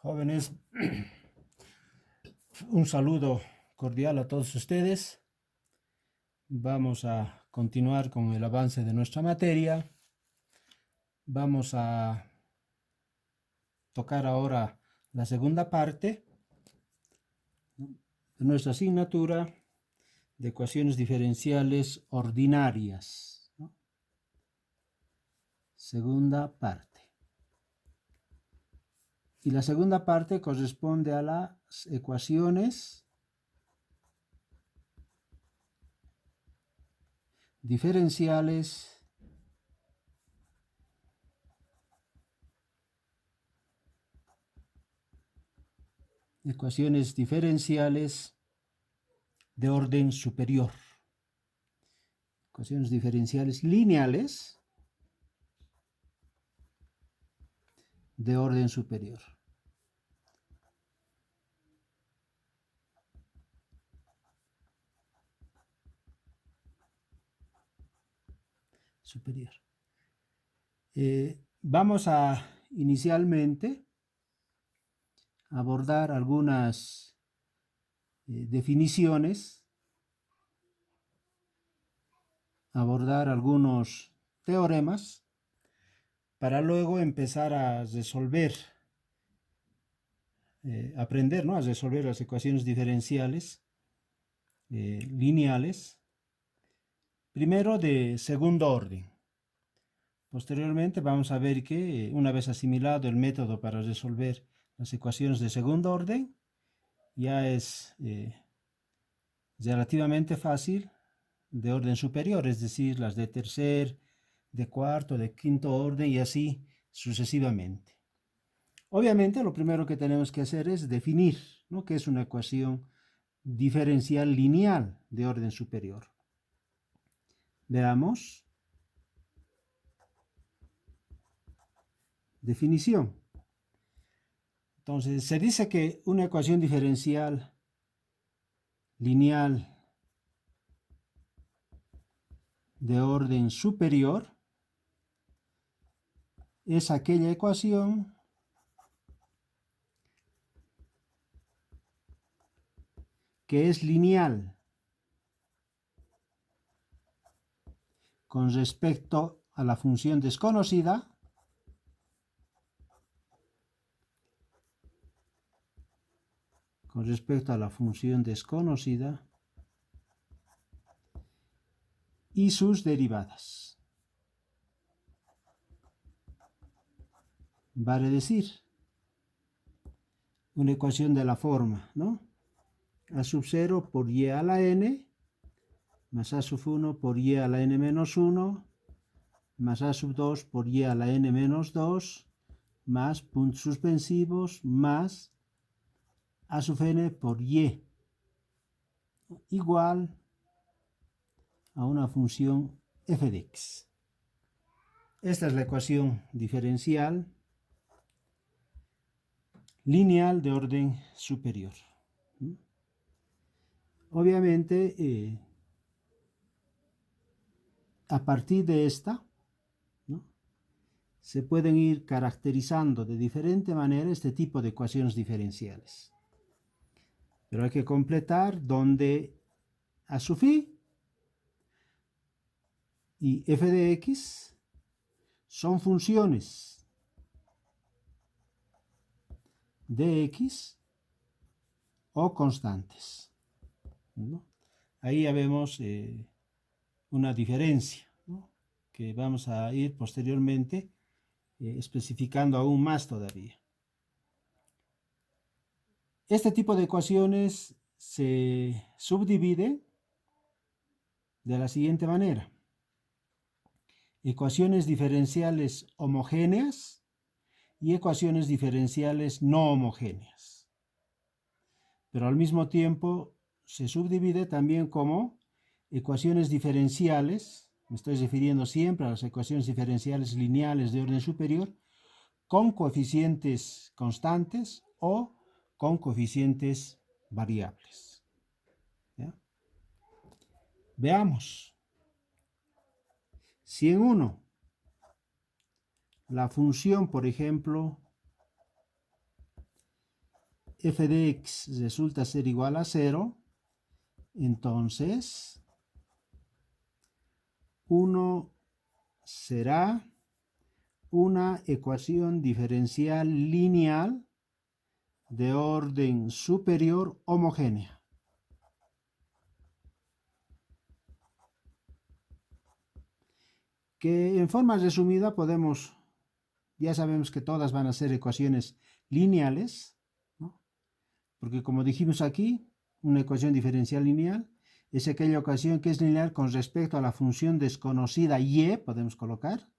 Jóvenes, un saludo cordial a todos ustedes. Vamos a continuar con el avance de nuestra materia. Vamos a tocar ahora la segunda parte de nuestra asignatura de ecuaciones diferenciales ordinarias, ¿no? Segunda parte. Y la segunda parte corresponde a las ecuaciones diferenciales de orden superior. Ecuaciones diferenciales lineales de orden superior. Vamos a inicialmente abordar algunas definiciones, abordar algunos teoremas, para luego empezar a resolver, aprender, ¿no?, a resolver las ecuaciones diferenciales lineales, primero de segundo orden. Posteriormente vamos a ver que una vez asimilado el método para resolver las ecuaciones de segundo orden, ya es relativamente fácil de orden superior, es decir, las de tercer, de cuarto, de quinto orden y así sucesivamente. Obviamente lo primero que tenemos que hacer es definir, ¿no?, qué es una ecuación diferencial lineal de orden superior. Veamos. Definición. Entonces, se dice que una ecuación diferencial lineal de orden superior es aquella ecuación que es lineal con respecto a la función desconocida y sus derivadas. Vale decir, una ecuación de la forma, ¿no?, a sub 0 por y a la n más a sub 1 por y a la n menos 1 más a sub 2 por y a la n menos 2 más puntos suspensivos más a sub n por y igual a una función f de x. Esta es la ecuación diferencial lineal de orden superior. Obviamente, a partir de esta, ¿no?, se pueden ir caracterizando de diferente manera este tipo de ecuaciones diferenciales. Pero hay que completar donde a sub i y f de x son funciones de x o constantes, ¿no? Ahí ya vemos una diferencia, ¿no?, que vamos a ir posteriormente especificando aún más todavía. Este tipo de ecuaciones se subdivide de la siguiente manera: ecuaciones diferenciales homogéneas y ecuaciones diferenciales no homogéneas. Pero al mismo tiempo se subdivide también como ecuaciones diferenciales, me estoy refiriendo siempre a las ecuaciones diferenciales lineales de orden superior, con coeficientes constantes o con coeficientes variables. ¿Ya? Veamos. Si en uno la función, por ejemplo, f de x resulta ser igual a 0, entonces 1 será una ecuación diferencial lineal de orden superior homogénea. Que en forma resumida podemos, ya sabemos que todas van a ser ecuaciones lineales, ¿no? Porque como dijimos aquí, una ecuación diferencial lineal es aquella ecuación que es lineal con respecto a la función desconocida y, podemos colocar,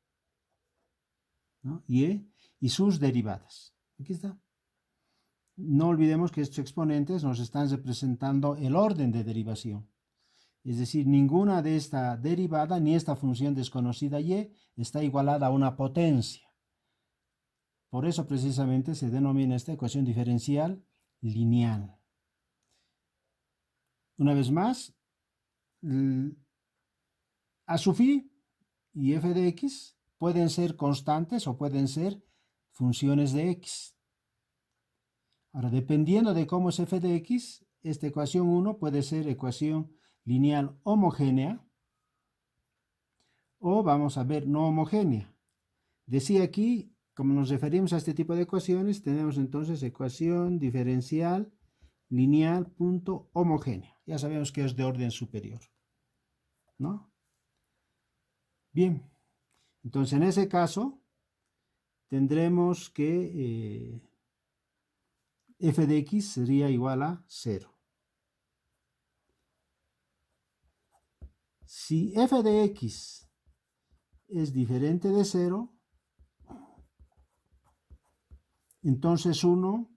¿no? Y sus derivadas. Aquí está. No olvidemos que estos exponentes nos están representando el orden de derivación. Es decir, ninguna de esta derivada ni esta función desconocida y está igualada a una potencia. Por eso precisamente se denomina esta ecuación diferencial lineal. Una vez más, a sub i y f de x pueden ser constantes o pueden ser funciones de x. Ahora, dependiendo de cómo es f de x, esta ecuación 1 puede ser ecuación lineal homogénea o vamos a ver no homogénea. Decía aquí, como nos referimos a este tipo de ecuaciones, tenemos entonces ecuación diferencial lineal punto homogénea. Ya sabemos que es de orden superior, ¿no? Bien, entonces en ese caso tendremos que f de x sería igual a 0. Si f de x es diferente de 0, entonces 1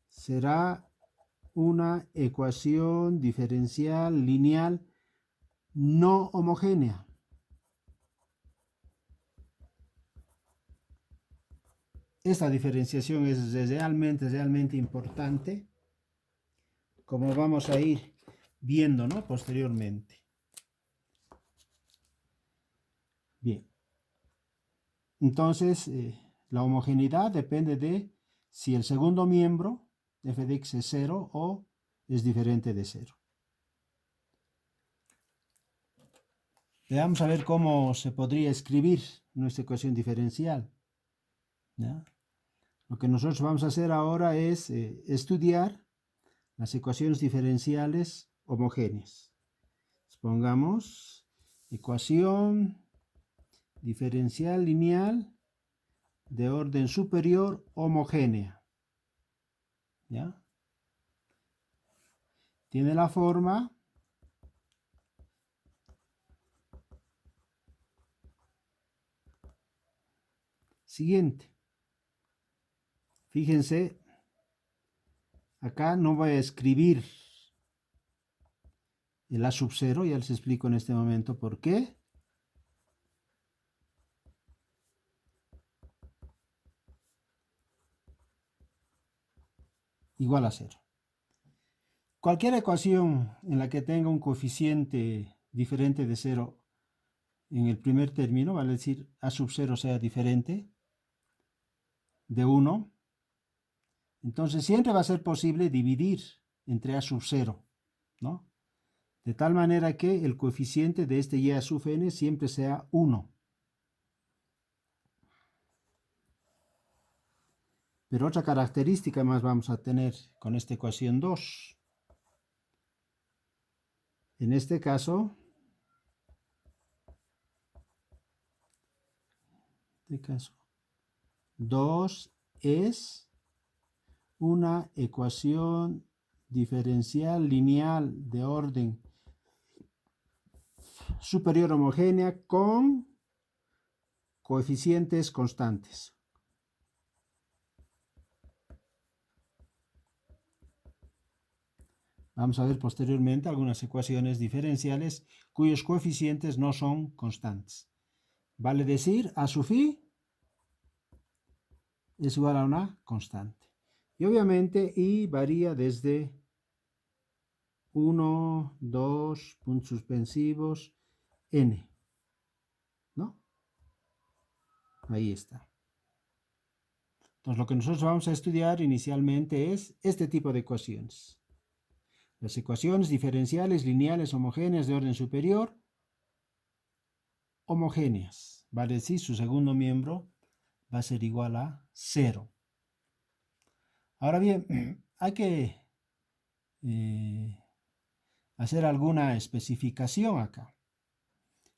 será una ecuación diferencial lineal no homogénea. Esta diferenciación es realmente importante, como vamos a ir viendo, ¿no? Posteriormente. Bien. Entonces, la homogeneidad depende de si el segundo miembro, f de x es 0 o es diferente de 0. Vamos a ver cómo se podría escribir nuestra ecuación diferencial, ¿ya? Lo que nosotros vamos a hacer ahora es estudiar las ecuaciones diferenciales homogéneas. Pongamos ecuación diferencial lineal de orden superior homogénea, ¿ya? Tiene la forma siguiente. Fíjense, acá no voy a escribir el a sub 0, ya les explico en este momento por qué. Igual a 0. Cualquier ecuación en la que tenga un coeficiente diferente de 0 en el primer término, vale decir a sub 0 sea diferente de 1, entonces siempre va a ser posible dividir entre a sub 0, ¿no? De tal manera que el coeficiente de este y a sub n siempre sea 1. Pero otra característica más vamos a tener con esta ecuación 2. En este caso, 2 es una ecuación diferencial lineal de orden superior homogénea con coeficientes constantes. Vamos a ver posteriormente algunas ecuaciones diferenciales cuyos coeficientes no son constantes. Vale decir, a sub i es igual a una constante. Y obviamente i varía desde 1, 2, puntos suspensivos, n, ¿no? Ahí está. Entonces, lo que nosotros vamos a estudiar inicialmente es este tipo de ecuaciones. Las ecuaciones diferenciales lineales homogéneas de orden superior, homogéneas, vale decir, su segundo miembro va a ser igual a 0. Ahora bien, hay que hacer alguna especificación acá.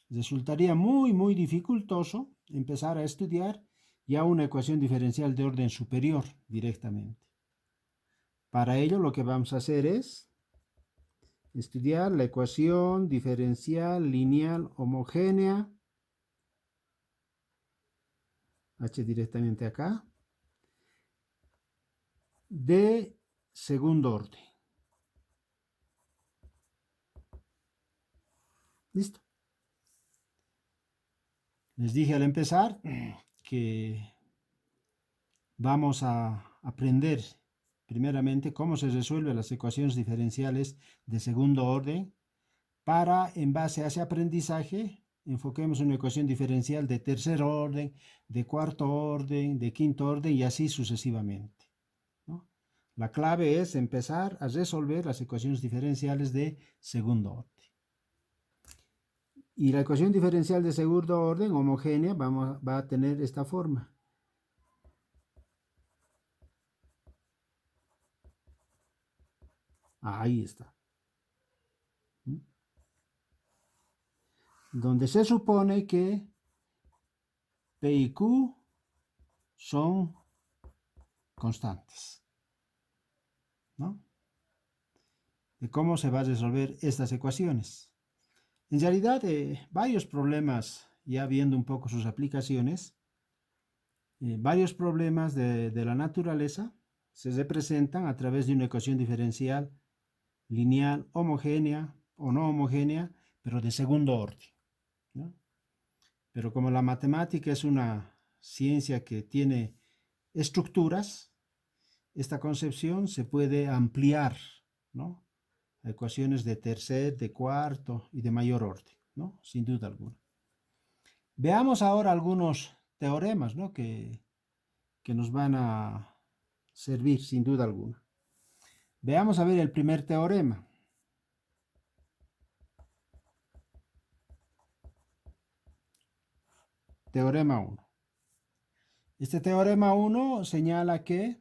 Resultaría muy dificultoso empezar a estudiar ya una ecuación diferencial de orden superior directamente. Para ello lo que vamos a hacer es estudiar la ecuación diferencial lineal homogénea, H directamente acá, de segundo orden. ¿Listo? Les dije al empezar que vamos a aprender primeramente cómo se resuelven las ecuaciones diferenciales de segundo orden para, en base a ese aprendizaje, enfoquemos una ecuación diferencial de tercer orden, de cuarto orden, de quinto orden y así sucesivamente, ¿no? La clave es empezar a resolver las ecuaciones diferenciales de segundo orden. Y la ecuación diferencial de segundo orden homogénea va a tener esta forma. Ahí está. Donde se supone que P y Q son constantes, ¿no? De cómo se va a resolver estas ecuaciones. En realidad, varios problemas, ya viendo un poco sus aplicaciones, varios problemas de la naturaleza se representan a través de una ecuación diferencial lineal homogénea o no homogénea, pero de segundo orden, ¿no? Pero como la matemática es una ciencia que tiene estructuras, esta concepción se puede ampliar, ¿no?, a ecuaciones de tercer, de cuarto y de mayor orden, ¿no?, sin duda alguna. Veamos ahora algunos teoremas, ¿no?, que nos van a servir sin duda alguna. Veamos a ver el primer teorema. Teorema 1. Este teorema 1 señala que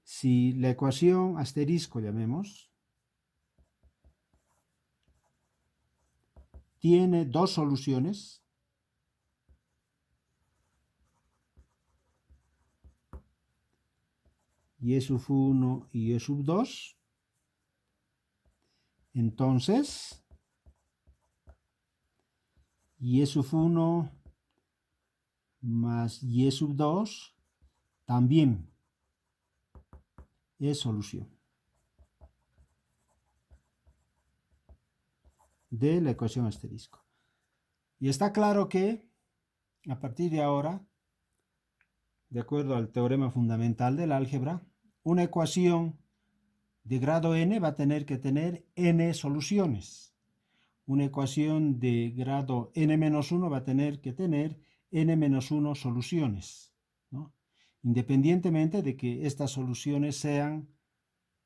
si la ecuación asterisco, llamemos, tiene dos soluciones, y sub 1 y sub 2, entonces y sub 1 más y sub 2 también es solución de la ecuación asterisco. Y está claro que a partir de ahora, de acuerdo al teorema fundamental del álgebra, una ecuación de grado n va a tener que tener n soluciones. Una ecuación de grado n-1 va a tener que tener n-1 soluciones, ¿no?, independientemente de que estas soluciones sean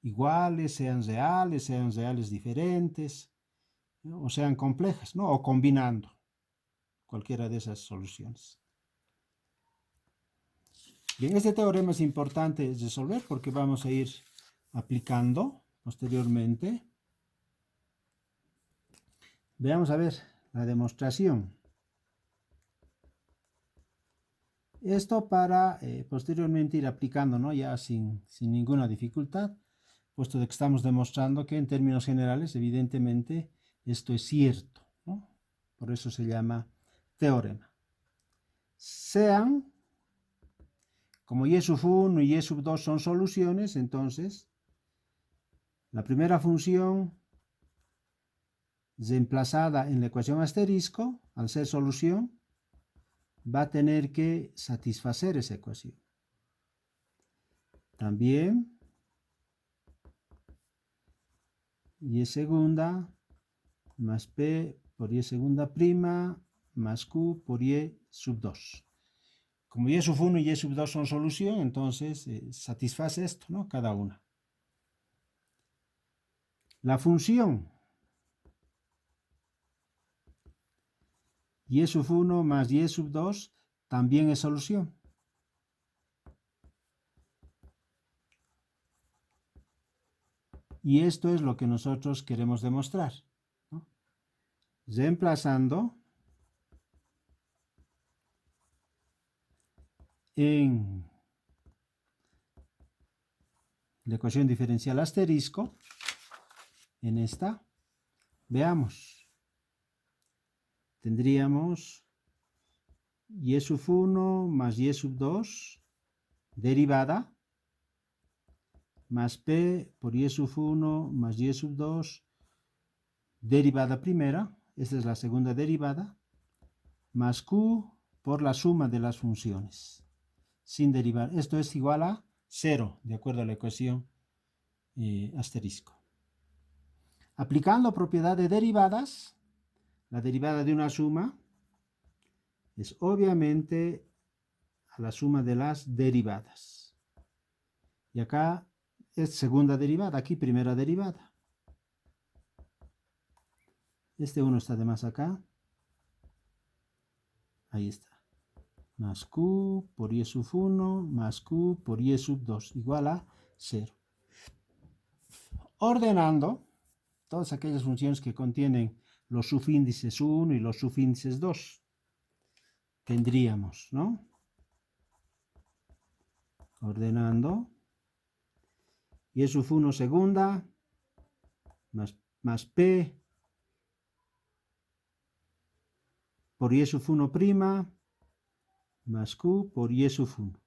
iguales, sean reales diferentes, ¿no?, o sean complejas, ¿no?, o combinando cualquiera de esas soluciones. Bien, este teorema es importante resolver porque vamos a ir aplicando posteriormente. Veamos a ver la demostración. Esto para posteriormente ir aplicando, ¿no?, ya sin ninguna dificultad, puesto de que estamos demostrando que en términos generales, evidentemente, esto es cierto, ¿no? Por eso se llama teorema. Sean, como y sub 1 y y sub 2 son soluciones, entonces la primera función reemplazada en la ecuación asterisco, al ser solución, va a tener que satisfacer esa ecuación. También y segunda más p por y segunda prima más q por y sub 2. Como y sub 1 y y sub 2 son solución, entonces satisface esto, ¿no? Cada una. La función y sub 1 más y sub 2 también es solución. Y esto es lo que nosotros queremos demostrar, ¿no? Reemplazando en la ecuación diferencial asterisco, en esta, veamos, tendríamos y sub 1 más y sub 2 derivada más p por y sub 1 más y sub 2 derivada primera, esta es la segunda derivada, más q por la suma de las funciones, sin derivar. Esto es igual a 0, de acuerdo a la ecuación asterisco. Aplicando propiedad de derivadas, la derivada de una suma es obviamente a la suma de las derivadas. Y acá es segunda derivada, aquí primera derivada. Este 1 está de más acá. Ahí está. Más q por y sub 1 más q por y sub 2 igual a 0. Ordenando todas aquellas funciones que contienen los subíndices 1 y los subíndices 2, tendríamos, ¿no? Ordenando y sub 1 segunda más p por y sub 1 prima más q por y sub 1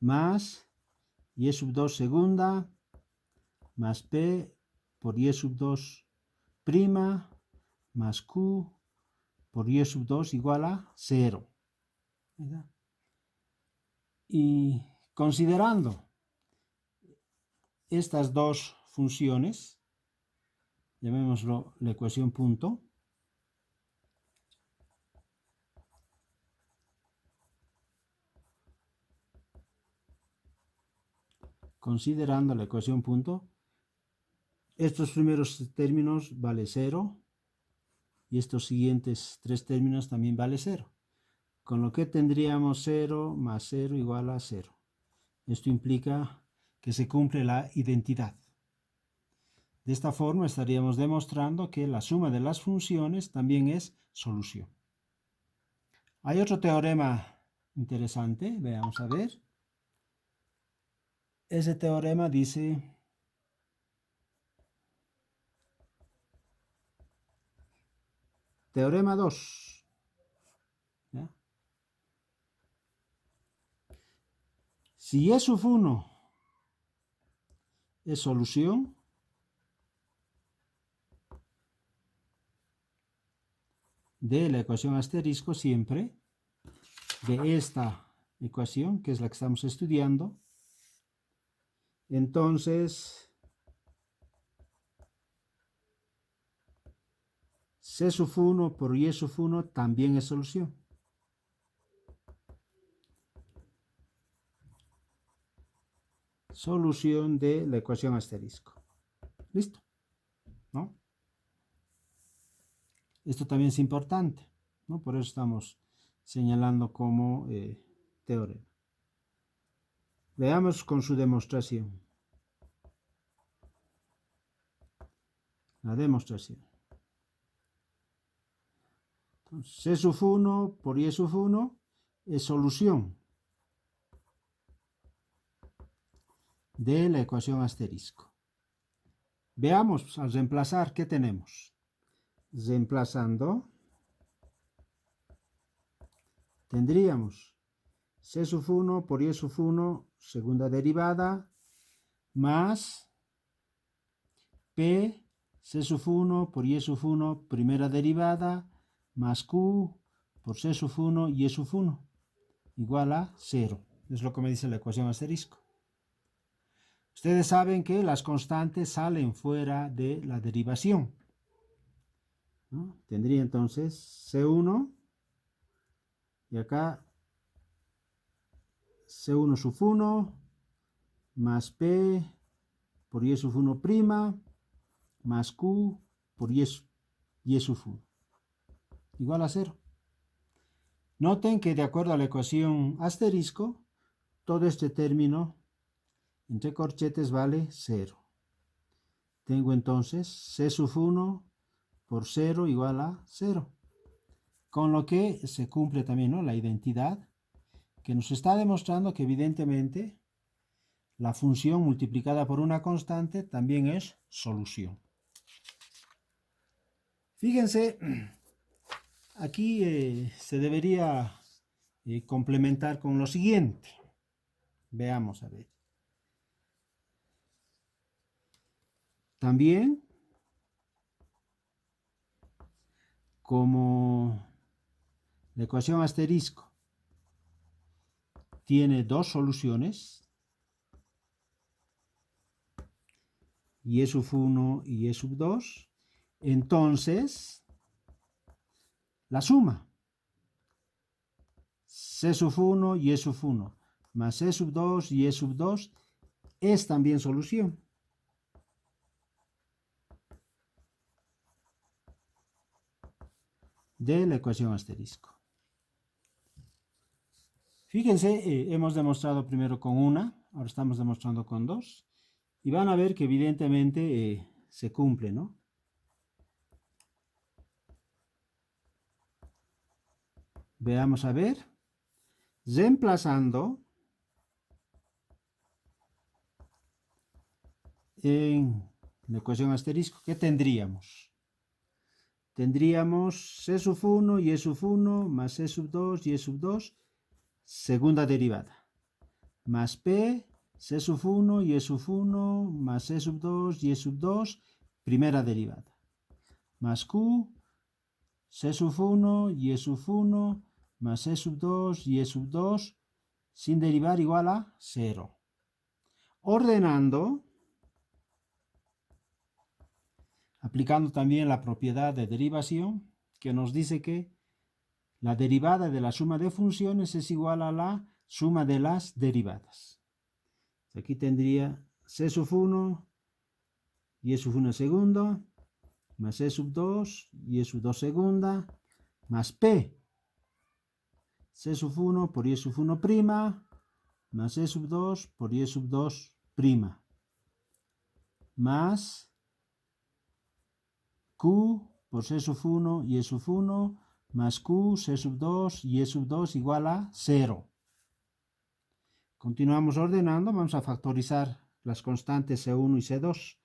más y sub 2 segunda más p por y sub 2 prima más q por y sub 2 igual a 0. ¿Verdad? Y considerando estas dos funciones, llamémoslo la ecuación punto, considerando la ecuación punto, estos primeros términos vale 0 y estos siguientes tres términos también vale 0. Con lo que tendríamos 0 más 0 igual a 0. Esto implica que se cumple la identidad. De esta forma estaríamos demostrando que la suma de las funciones también es solución. Hay otro teorema interesante, veamos a ver. Ese teorema dice teorema 2. ¿Ya? Si y sub 1 es solución, de la ecuación asterisco siempre, de esta ecuación, que es la que estamos estudiando, entonces C sub 1 por Y sub 1 también es solución. Solución de la ecuación asterisco. ¿Listo? ¿No? Esto también es importante, ¿no? Por eso estamos señalando como teorema. Veamos con su demostración. La demostración. Entonces, C sub 1 por Y sub 1 es solución de la ecuación asterisco. Veamos, al reemplazar, ¿qué tenemos? Reemplazando, tendríamos C sub 1 por Y sub 1, segunda derivada, más P, C sub 1 por Y sub 1, primera derivada, más Q por C sub 1 y Y sub 1, igual a 0. Es lo que me dice la ecuación asterisco. Ustedes saben que las constantes salen fuera de la derivación, ¿no? Tendría entonces C1 Y acá C1 sub 1 más P por Y sub 1' más Q por Y sub 1 igual a 0. Noten que de acuerdo a la ecuación asterisco, todo este término entre corchetes vale 0. Tengo entonces C sub 1 por 0 igual a 0. Con lo que se cumple también, ¿no?, la identidad que nos está demostrando que evidentemente la función multiplicada por una constante también es solución. Fíjense, aquí se debería complementar con lo siguiente. Veamos a ver. También, como la ecuación asterisco tiene dos soluciones, y sub 1 y sub 2, entonces la suma C sub 1 y sub 1 más C sub 2 y sub 2 es también solución. De la ecuación asterisco. Fíjense, hemos demostrado primero con una, ahora estamos demostrando con dos, y van a ver que evidentemente se cumple, ¿no? Veamos a ver. Reemplazando en la ecuación asterisco, ¿qué tendríamos? Tendríamos C sub 1 y sub 1 más C sub 2 y sub 2, segunda derivada, más P, C sub 1 y sub 1 más C sub 2 y sub 2, primera derivada, más Q, C sub 1 y sub 1 más C sub 2 y sub 2, sin derivar igual a 0. Ordenando, aplicando también la propiedad de derivación, que nos dice que la derivada de la suma de funciones es igual a la suma de las derivadas. Aquí tendría C sub 1 y sub 1 segunda, más C sub 2 y sub 2 segunda, más P, C sub 1 por Y sub 1 prima, más C sub 2 por Y sub 2 prima, más Q por C sub 1 y sub 1, más Q, C sub 2 y sub 2 igual a 0. Continuamos ordenando, vamos a factorizar las constantes C1 y C2.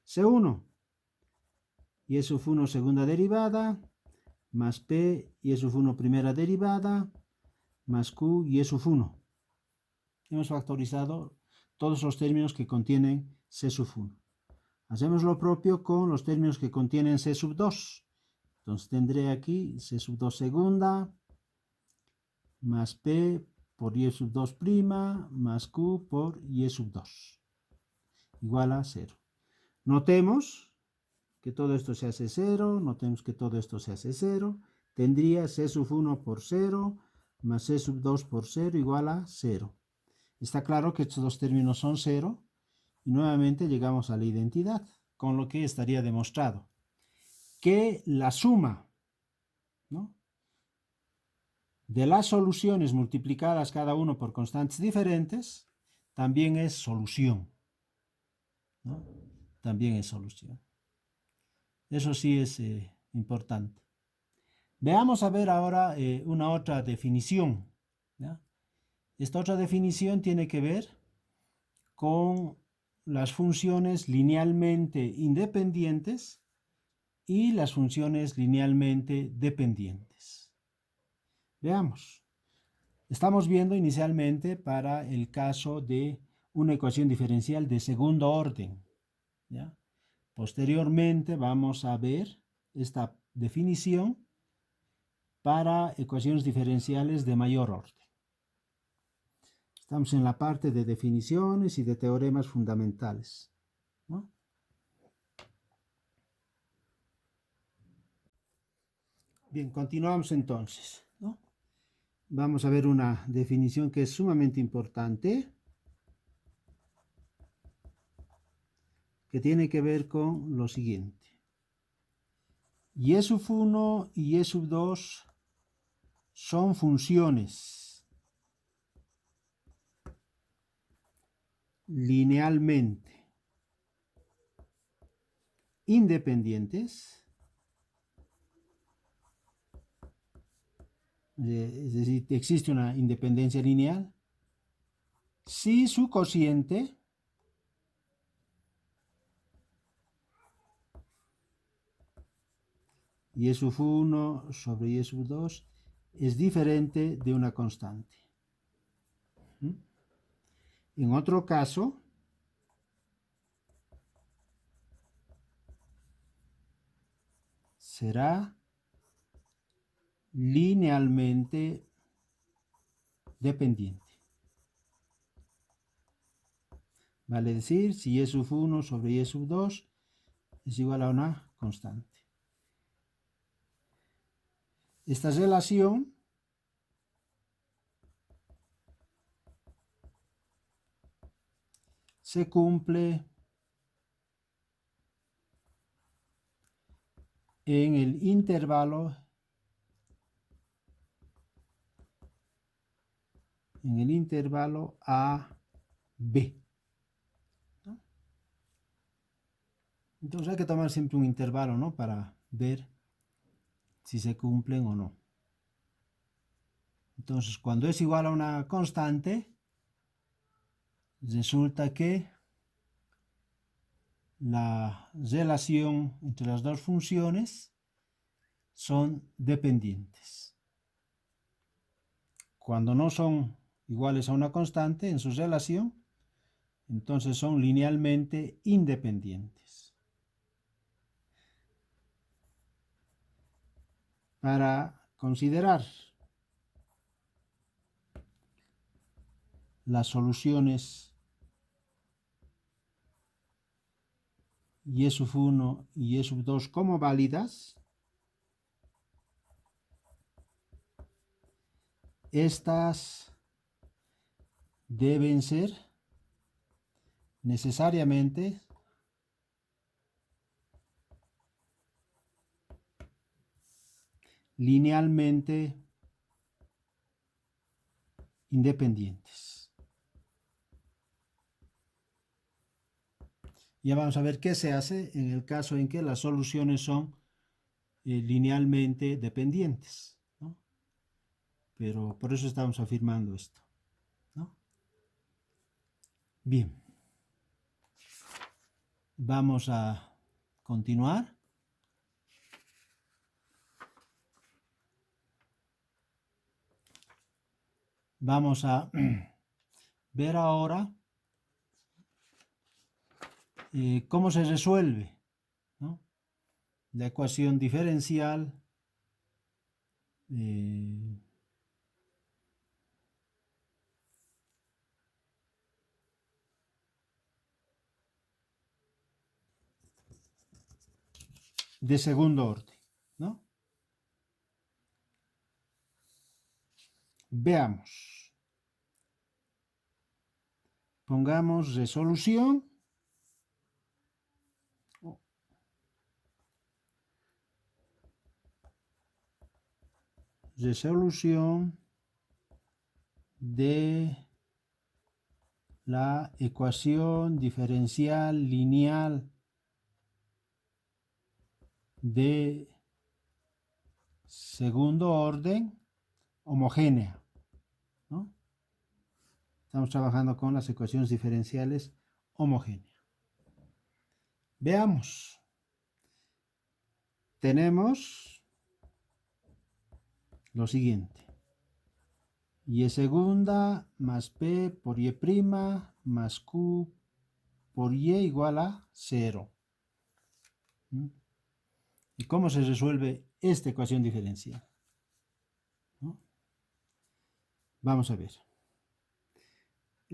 C1 y sub 1 segunda derivada, más P y sub 1 primera derivada, más Q y sub 1. Hemos factorizado todos los términos que contienen C sub 1. Hacemos lo propio con los términos que contienen C sub 2. Entonces tendré aquí C sub 2 segunda, más P por Y sub 2 prima, más Q por Y sub 2, igual a 0. Notemos que todo esto se hace 0, notemos que todo esto se hace 0. Tendría C sub 1 por 0, más C sub 2 por 0 igual a 0. Está claro que estos dos términos son 0, y nuevamente llegamos a la identidad, con lo que estaría demostrado que la suma, ¿no?, de las soluciones multiplicadas cada uno por constantes diferentes también es solución, ¿no? También es solución. Eso sí es importante. Veamos a ver ahora una otra definición, ¿ya? Esta otra definición tiene que ver con las funciones linealmente independientes y las funciones linealmente dependientes. Veamos. Estamos viendo inicialmente para el caso de una ecuación diferencial de segundo orden, ¿ya? Posteriormente vamos a ver esta definición para ecuaciones diferenciales de mayor orden. Estamos en la parte de definiciones y de teoremas fundamentales, ¿no? Bien, continuamos entonces, ¿no? vamos a ver una definición que es sumamente importante, que tiene que ver con lo siguiente. Y sub 1 y sub 2 son funciones linealmente independientes, es decir, existe una independencia lineal, si su cociente y sub 1 sobre y sub 2 es diferente de una constante. En otro caso, será linealmente dependiente. Vale decir, si y sub 1 sobre y sub 2 es igual a una constante. Esta relación se cumple en el intervalo A-B. ¿No? Entonces hay que tomar siempre un intervalo, ¿no? Para ver si se cumplen o no. Entonces, cuando es igual a una constante, resulta que la relación entre las dos funciones son dependientes. Cuando no son iguales a una constante en su relación, entonces son linealmente independientes. Para considerar las soluciones y sub 1 y sub 2 como válidas, estas deben ser necesariamente linealmente independientes. Ya vamos a ver qué se hace en el caso en que las soluciones son linealmente dependientes, ¿no? Pero por eso estamos afirmando esto, ¿no? Bien, vamos a continuar. Vamos a ver ahora cómo se resuelve, ¿no? La ecuación diferencial de segundo orden, ¿no? Veamos. Pongamos resolución. Resolución de la ecuación diferencial lineal de segundo orden homogénea, ¿no? Estamos trabajando con las ecuaciones diferenciales homogéneas. Veamos. Tenemos lo siguiente. Y segunda más p por y' más q por y igual a 0. ¿Y cómo se resuelve esta ecuación diferencial? ¿No? Vamos a ver.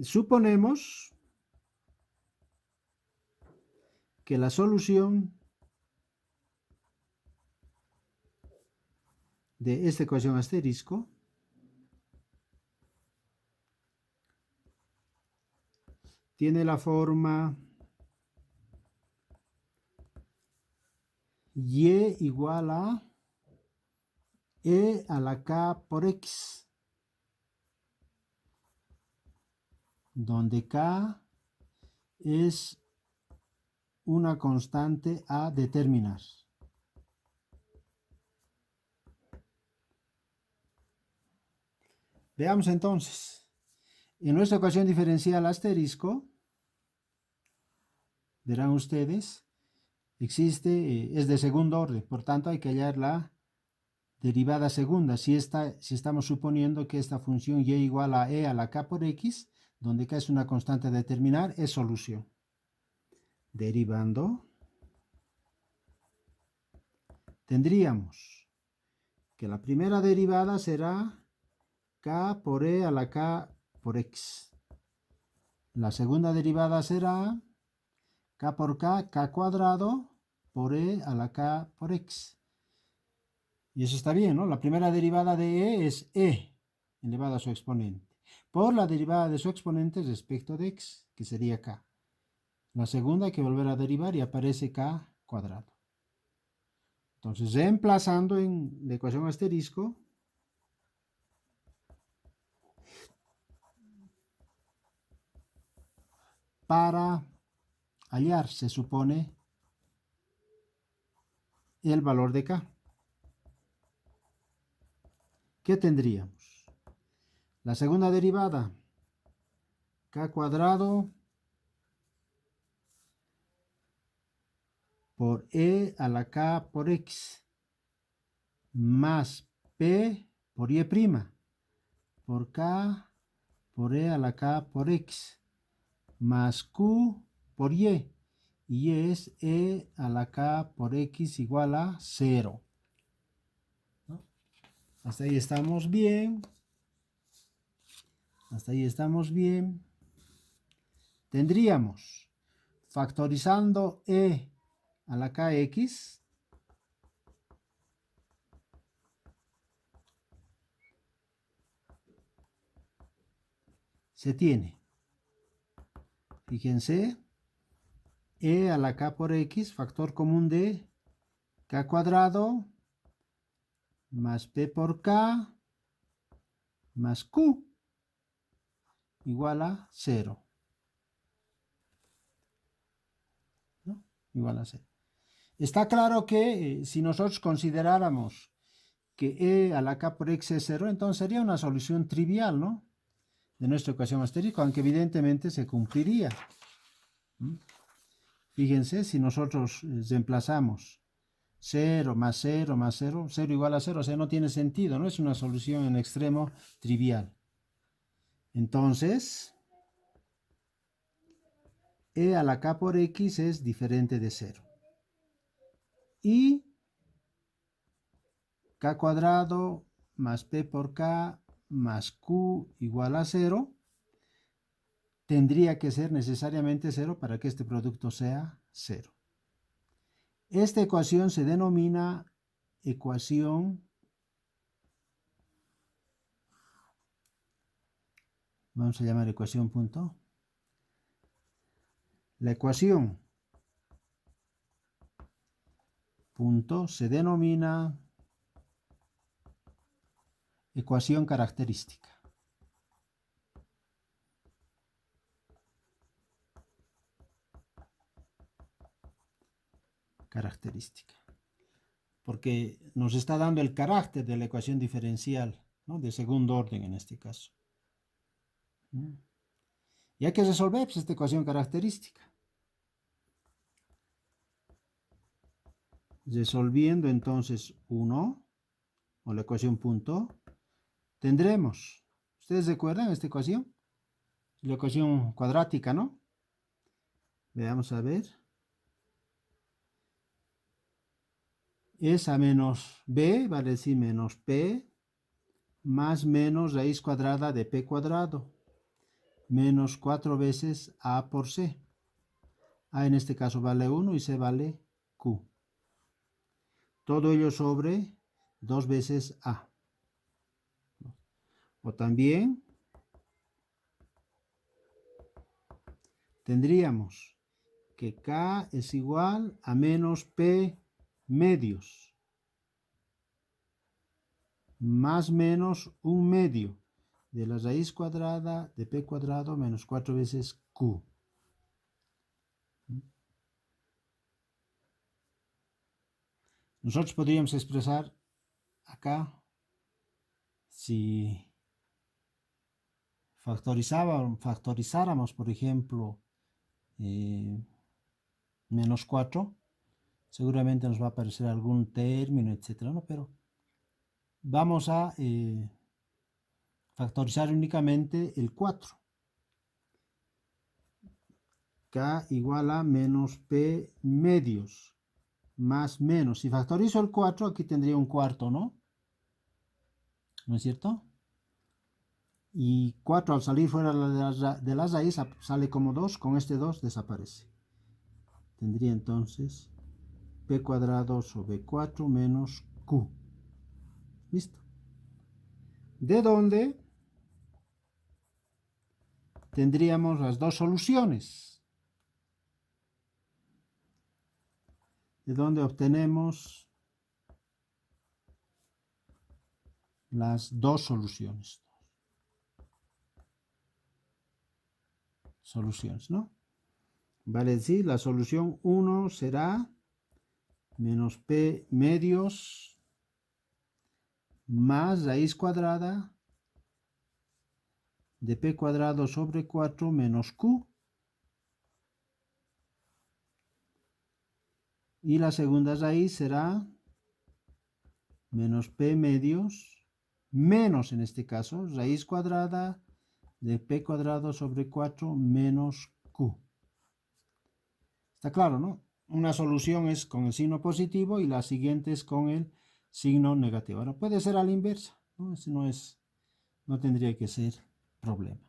Suponemos que la solución de esta ecuación asterisco tiene la forma y igual a e a la k por x, donde k es una constante a determinar. Veamos entonces. En nuestra ecuación diferencial asterisco, verán ustedes, existe, es de segundo orden, por tanto hay que hallar la derivada segunda. Si estamos suponiendo que esta función y igual a e a la k por x, donde k es una constante a determinar, es solución. Derivando, tendríamos que la primera derivada será k por e a la k por x. La segunda derivada será k por k cuadrado por e a la k por x. Y eso está bien, ¿no? La primera derivada de e es e elevado a su exponente, por la derivada de su exponente respecto de x, que sería k. La segunda hay que volver a derivar y aparece k cuadrado. Entonces, reemplazando en la ecuación asterisco, para hallar, se supone, el valor de k. ¿Qué tendríamos? La segunda derivada, k cuadrado por e a la k por x más p por y' por k por e a la k por x más q por y. Y es e a la k por x igual a 0. ¿No? Hasta ahí estamos bien. Hasta ahí estamos bien. Tendríamos, factorizando e a la kx, se tiene, fíjense, e a la k por x, factor común de k cuadrado, más p por k, más q, igual a 0. ¿No? Igual a 0. Está claro que si nosotros consideráramos que e a la k por x es 0, entonces sería una solución trivial, ¿no? De nuestra ecuación asterisco, aunque evidentemente se cumpliría. Fíjense, si nosotros reemplazamos 0 más 0 más 0, 0 igual a 0, o sea, no tiene sentido, ¿no? Es una solución en extremo trivial. Entonces, e a la k por x es diferente de 0. Y k cuadrado más p por k más q igual a 0 tendría que ser necesariamente 0 para que este producto sea 0. Esta ecuación se denomina ecuación, vamos a llamar ecuación punto. La ecuación punto se denomina ecuación característica. Característica. Porque nos está dando el carácter de la ecuación diferencial, ¿no? De segundo orden en este caso. Y hay que resolver pues, esta ecuación característica. Resolviendo entonces 1, o la ecuación punto, tendremos, ¿ustedes recuerdan esta ecuación? La ecuación cuadrática, ¿no? Veamos a ver. Es a menos b, vale decir menos p, más menos raíz cuadrada de p cuadrado, menos 4 veces a por c. A en este caso vale 1 y c vale q. Todo ello sobre 2 veces a. O también tendríamos que k es igual a menos p medios más menos 1 medio de la raíz cuadrada de p cuadrado menos 4 veces q. Nosotros podríamos expresar acá, si factorizáramos, por ejemplo, menos 4, seguramente nos va a aparecer algún término, etcétera, ¿no? Pero vamos a factorizar únicamente el 4. K igual a menos P medios más menos. Si factorizo el 4, aquí tendría un cuarto, ¿no? ¿No es cierto? Y 4 al salir fuera de la raíz sale como 2. Con este 2 desaparece. Tendría entonces P cuadrado sobre 4 menos Q. ¿Listo? De donde tendríamos las dos soluciones. De donde obtenemos las dos soluciones. ¿No? Vale decir, la solución 1 será menos P medios más raíz cuadrada de P cuadrado sobre 4 menos Q. Y la segunda raíz será menos P medios menos, en este caso, raíz cuadrada de P cuadrado sobre 4 menos Q. Está claro, ¿no? Una solución es con el signo positivo y la siguiente es con el signo negativo. Ahora puede ser a la inversa, ¿no? Ese no tendría que ser problema.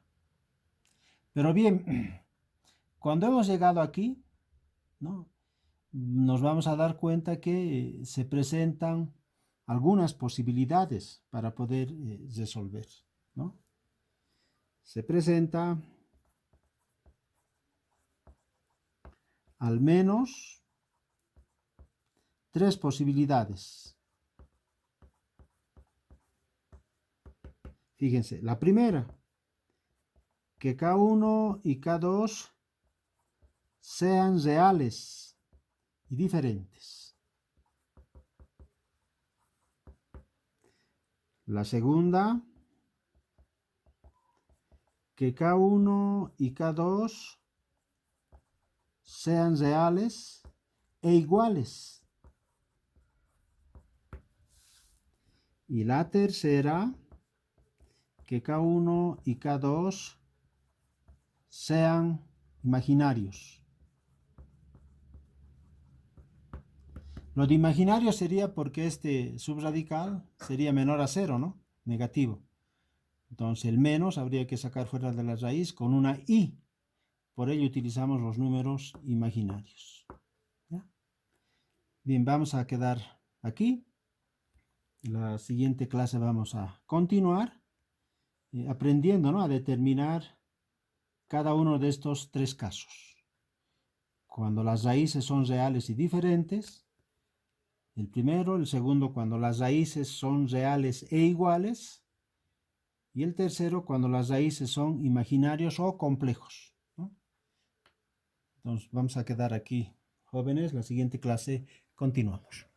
Pero bien, cuando hemos llegado aquí, ¿no?, nos vamos a dar cuenta que se presentan algunas posibilidades para poder resolver, ¿no? Se presenta al menos 3 posibilidades. Fíjense, la primera, que K1 y K2 sean reales y diferentes. La segunda, que K1 y K2 sean reales e iguales. Y la tercera, que K1 y K2 sean imaginarios. Lo de imaginario sería porque este subradical sería menor a 0, ¿no? Negativo. Entonces el menos habría que sacar fuera de la raíz con una i. Por ello utilizamos los números imaginarios. ¿Ya? Bien, vamos a quedar aquí. En la siguiente clase vamos a continuar aprendiendo, ¿no?, a determinar cada uno de estos 3 casos. Cuando las raíces son reales y diferentes, el primero; el segundo, cuando las raíces son reales e iguales; y el tercero, cuando las raíces son imaginarios o complejos, ¿no? Entonces vamos a quedar aquí, jóvenes. La siguiente clase continuamos.